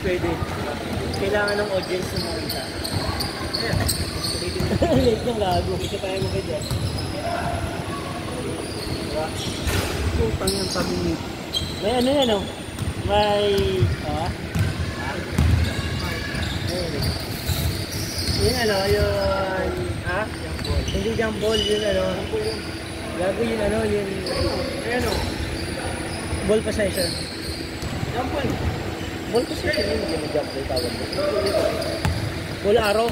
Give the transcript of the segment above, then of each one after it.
pwede. Kailangan ng audience na makita. Late ng lago. Kasi tayo mo kayo dyan. Diba? Putang yung pag-meet. May ano yan o? May... Yung ano, yung... Ha? Hindi jump ball, yun ano. Gago yun ano, yun... Ayan o. Ball possession. Jump ball. Ball possession yun, yung jump ball tawag mo. Ball arrow.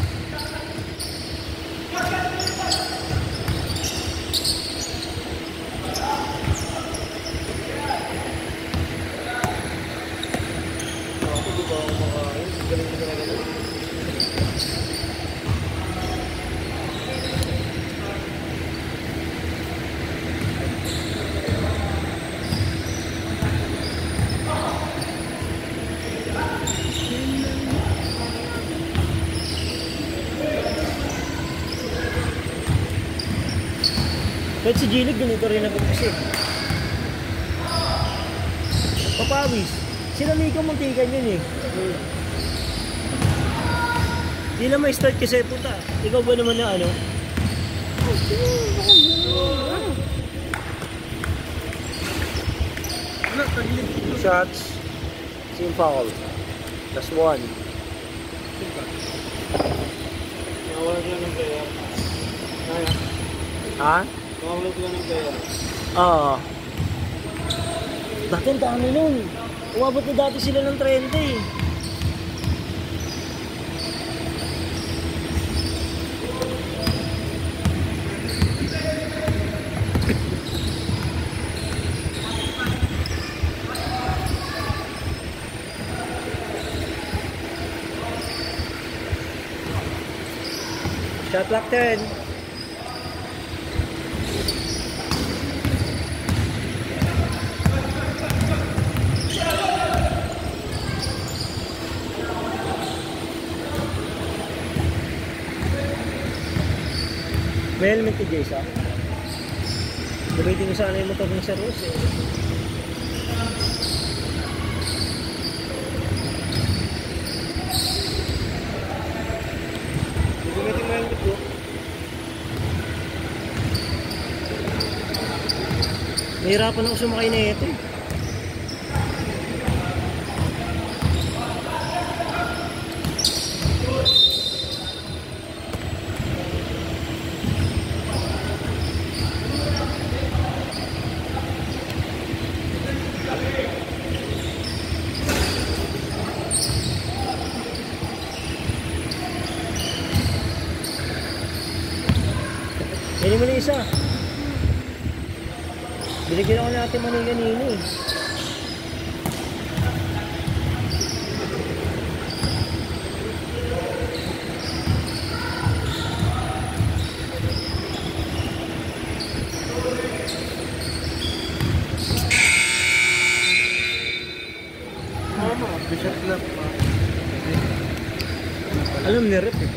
Kahit si Gilig, ganito rin nag-umpisa. Papawis. Sila Miko Muntikan yun eh. Hindi na may start kasi puta. Ikaw ba naman na ano? Shots. Team foul. That's one. Nawawag lang ng player. Ha? Nawawag lang ng player. Oo. Dati ang dami nun. Umabot na dati sila ng 30 eh. Shot clock 10. May helmet ni Jace ah. Gamitin ko sana yung motor ng Sir Rose eh. Gamitin mo yung ito. Nahirapan ako sumakay na ito eh. Hindi mo na isa. Binigyan ako natin mani kanina eh. Mama, bishop lap. Alam ni Rep eh.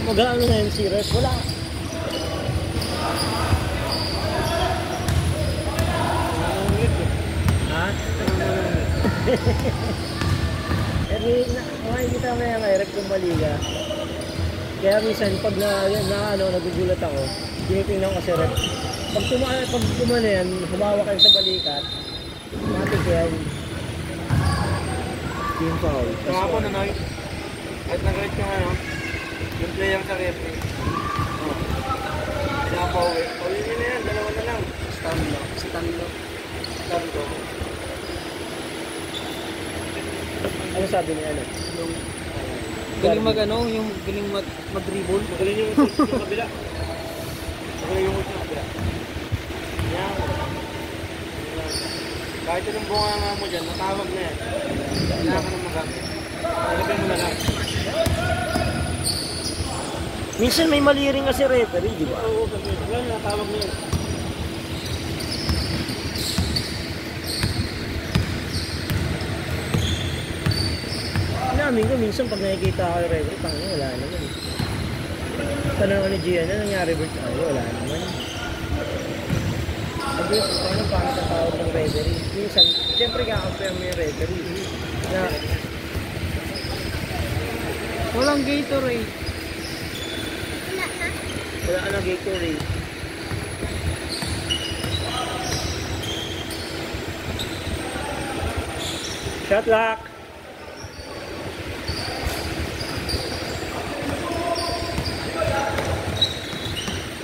Mag-ano na yun si Rep? Wala. Ha? Makikita mo yan kay Rep kung maliga. Kaya minsan pag nagugulat ako, tinitingnan ko si Rep. Pag kumana yan, humawa kayo sa balikat, matik yan. Team foul. Kahapon na at nag-rate yung ano, yung player sa referee. Pinapauwi. Pauwi nyo na yan, dalawa na lang. Stanlo. Ano sabi niya ano? Galing yung galing mag-dribble. Magaling yung kabila. Magaling yung kabila. Yan. Kahit anong bunga mo dyan, natawag na yan. Kailangan ka nang magamit. Ilagay mo na lang. Minsan may mali rin kasi referee, di ba? Oo, kasi natawag na yan. Namin ko minsan pag nakikita ako yung referee, tangin wala naman. Tanong ni Gian, ano nangyari ba tayo? Wala naman. Sabi ko, paano pangit ang tawag ng referee? Minsan, siyempre kakampihan mo yung referee. Yeah. Walang Gatorade. Wala ka na Gatorade. Shot lock!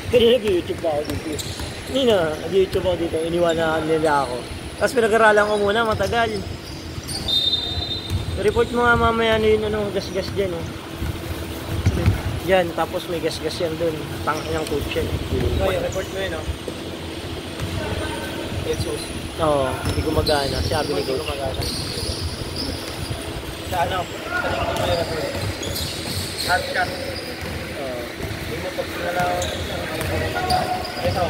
Kaya nag-YouTube pa ako dito. Hindi na, nag-YouTube ako dito. Iniwanan nila ako. Tapos pinag-aralan ko muna, matagal. Report mo nga mamaya ano yun, ano, gas-gas dyan, oh. Yan, tapos may gas-gas yan dun. Tangin ng coach yan. Okay, report mo yun, no? Jesus. Oo, hindi gumagana. Sabi ni coach. Sa ano? Sa linggo mo yung report. Hard shot. Oo. Hindi mo pag sinalaw. Ito.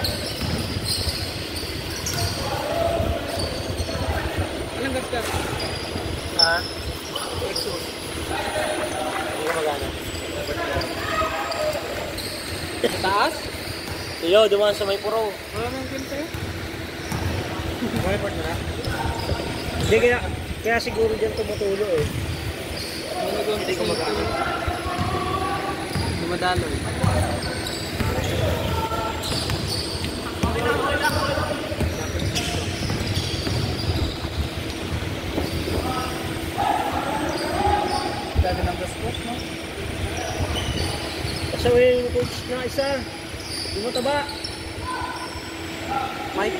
Anong gas-gas? Ha? Jesus. Hindi gumagana. Taas? Iyo, dumaan sa may puro. Wala nang kwenta yun. Report mo na? Hindi, kaya siguro dyan tumutulo eh. Hindi ko mag-aano. Dumadaloy. Dami ng gas-gas, no? Kasawin yung coach na isa. Hindi mo taba. Mike?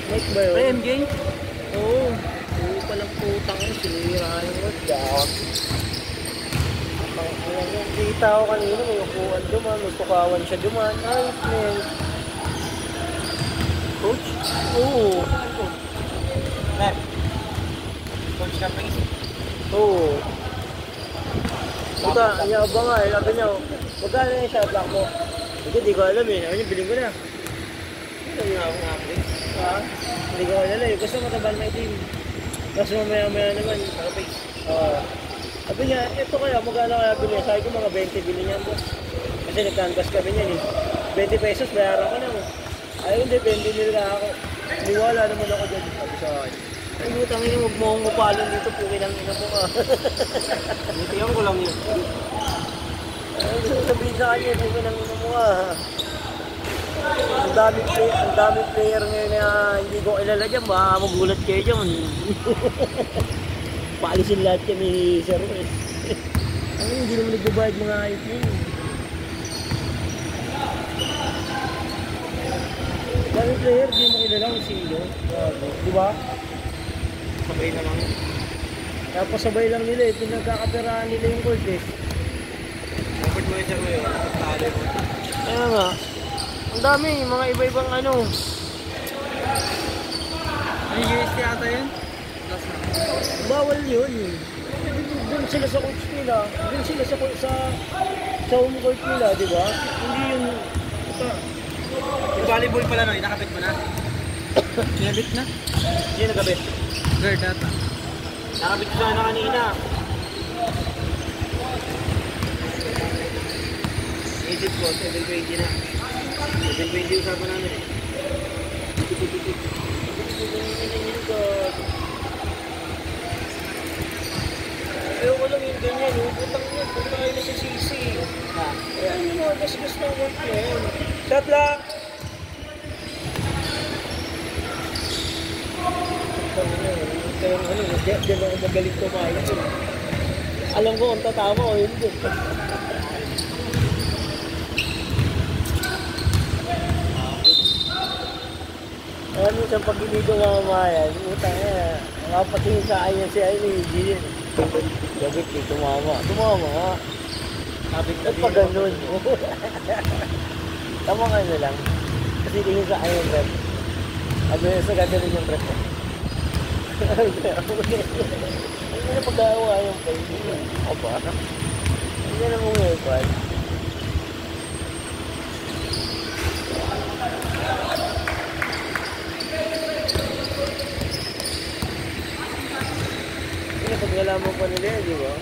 Mike ba yun? PMJ? Oo. Oo palang putang yun. Sinira yung word. Gawak. Kita ko kanina. May upuan duman. May tukawan siya duman. Ay, man. Coach? Oo. Ma'am? Coach ka pa isip? Oo. Puta, niya ba nga eh. Sabi niya, magkano yung shot lock mo? Hindi ko alam eh. Sabi niya, bilhin ko na. Ano yung ako nga po eh? Ha? Hindi ko alam eh. Gusto matabal na itim. Tapos mamaya-maya naman. Sabi niya, ito kaya, magkano kaya bilhin? Sabi ko mga 20 bilhin niya. Kasi nag-canvas kami niyan eh. 20 pesos, bayaran ko na mo. Ayaw, depende nila ako. Niwala naman ako dyan. Sabi sa akin. Ay, butang ina, huwag mo akong mapalong dito. Pukin ang ina mo ka. Nitiyan ko lang yun. Ay, gusto ko sabihin sa kanya, pukin ang ina mo ka. Ang daming player ngayon na hindi ko kilala dyan. Baka magulat kayo dyan. Paalisin lahat kami, sir. Ay, hindi naman nagbabayad mga ayot yun. Daming player, hindi mo kilala kung sino. Di ba? Sabay na lang yun. Napasabay lang nila eh. Pinagkakapiraan nila yung court eh. Report mo yun sir mo yun. Tali mo. Kaya nga. Ang dami, mga iba-ibang ano. Ano UST ata yun? Last na. Bawal yun. Doon sila sa coach nila. Doon sila sa home court nila, di ba? Hindi yung... Yung volleyball pala no, nakabit mo na? Nakabit na? Hindi nagabit. Guard ata. Nakabit ko sana kanina. Isip ko, 720 na. 720 usapan namin eh. Ayaw ko lang yung ganyan. Putang niya. Punta kayo na sa sisi. Kaya ano mo, gas-gas ng work yun. Shot lang! Kaya ano, diyan ako magaling kumain. Alam ko kung tatama o hindi. Alam mo sa pag hindi ko mamamayan, utang na. Makapatingin sa akin yan si Aileen, hindi yun. Gabit eh, tumama. Tumama nga. Sabit Ba't pa ganun? Tama ka na lang. Kasi tingin sa akin yung rep. Ano yun, sa ganda rin yung rep mo. Hindi na pag-aawa yung pay. Ako ba? Hindi na mong ngayon. Hindi na pag nalaman pa nila yan, di ba?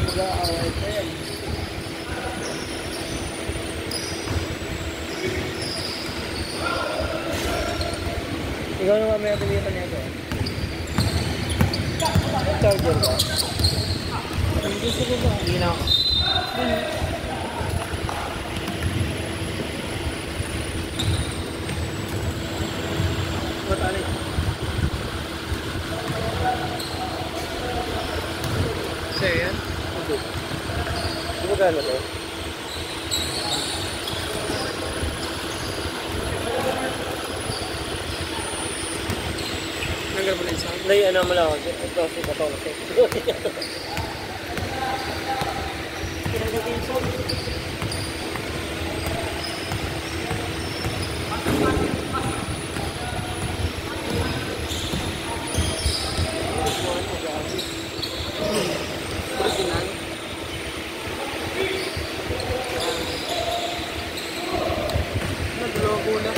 Mag-aaway pa yan. Ikaw na mamaya tumipan niya ito. Charger ba? Gusto ko ba? Hindi na. Matalik. Sa'yo yan? Di ba gano'n to? Nanggal mo na yung sound? Nay, ano mo lang. Ito, ito, ito. Pinagdag yung sound. Original. Nag-logo na.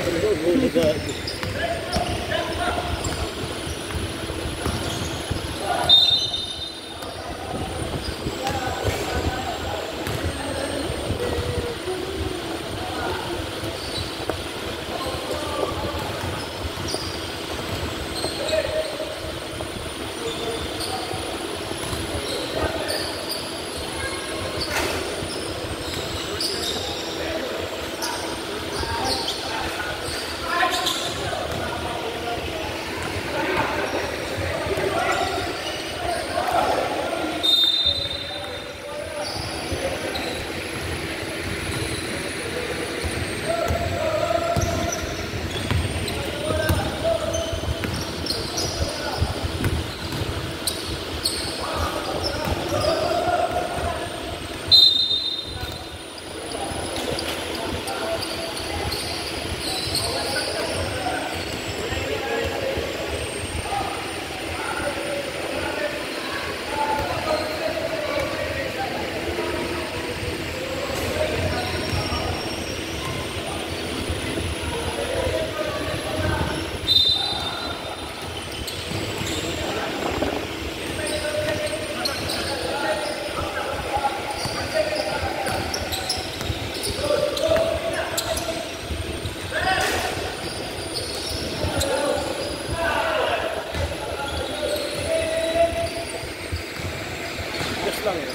Just lang eh.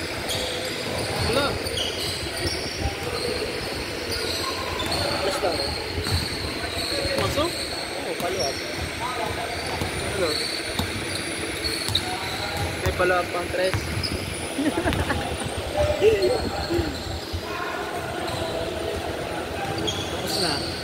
Wala. Just lang eh. Masok? Oo, paluwag. Ano? May pala pang tres. Tapos na.